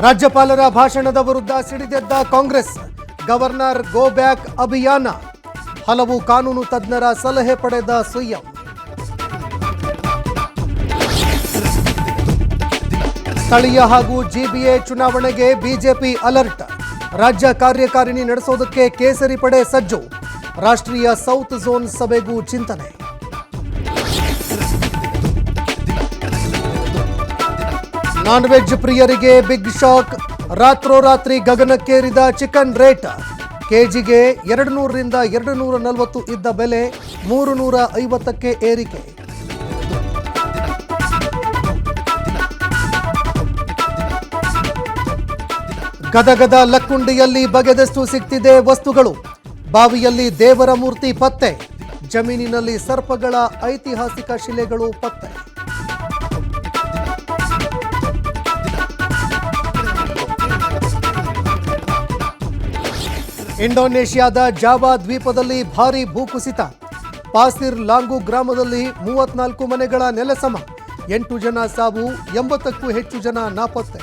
ರಾಜ್ಯಪಾಲರ ಭಾಷಣದ ವಿರುದ್ಧ ಸಿಡಿದೆದ್ದ ಕಾಂಗ್ರೆಸ್. ಗವರ್ನರ್ ಗೋ ಬ್ಯಾಕ್ ಅಭಿಯಾನ. ಹಲವು ಕಾನೂನು ತಜ್ಞರ ಸಲಹೆ ಪಡೆದ ಸಿಎಂ. ಸ್ಥಳೀಯ ಹಾಗೂ ಜಿಬಿಎ ಚುನಾವಣೆಗೆ ಬಿಜೆಪಿ ಅಲರ್ಟ್. ರಾಜ್ಯ ಕಾರ್ಯಕಾರಿಣಿ ನಡೆಸೋದಕ್ಕೆ ಕೇಸರಿ ಪಡೆ ಸಜ್ಜು. ರಾಷ್ಟ್ರೀಯ ಸೌತ್ ಝೋನ್ ಸಭೆಗೂ ಚಿಂತನೆ. ನಾನ್ ವೆಜ್ ಪ್ರಿಯರಿಗೆ ಬಿಗ್ ಶಾಕ್. ರಾತ್ರೋರಾತ್ರಿ ಗಗನಕ್ಕೇರಿದ ಚಿಕನ್ ರೇಟ್. ಕೆಜಿಗೆ 200ರಿಂದ 240 ಇದ್ದ ಬೆಲೆ 350ಕ್ಕೆ ಏರಿಕೆ. ಗದಗದ ಲಕ್ಕುಂಡಿಯಲ್ಲಿ ಬಗೆದಷ್ಟು ಸಿಗ್ತಿದೆ ವಸ್ತುಗಳು. ಬಾವಿಯಲ್ಲಿ ದೇವರ ಮೂರ್ತಿ ಪತ್ತೆ. ಜಮೀನಿನಲ್ಲಿ ಸರ್ಪಗಳ ಐತಿಹಾಸಿಕ ಶಿಲೆಗಳು ಪತ್ತೆ. ಇಂಡೋನೇಷ್ಯಾದ ಜಾವಾ ದ್ವೀಪದಲ್ಲಿ ಭಾರೀ ಭೂಕುಸಿತ. ಪಾಸಿರ್ ಲಾಂಗು ಗ್ರಾಮದಲ್ಲಿ 34 ಮನೆಗಳ ನೆಲಸಮ. 8 ಜನ ಸಾವು, 80ಕ್ಕೂ ಹೆಚ್ಚು ಜನ ನಾಪತ್ತೆ.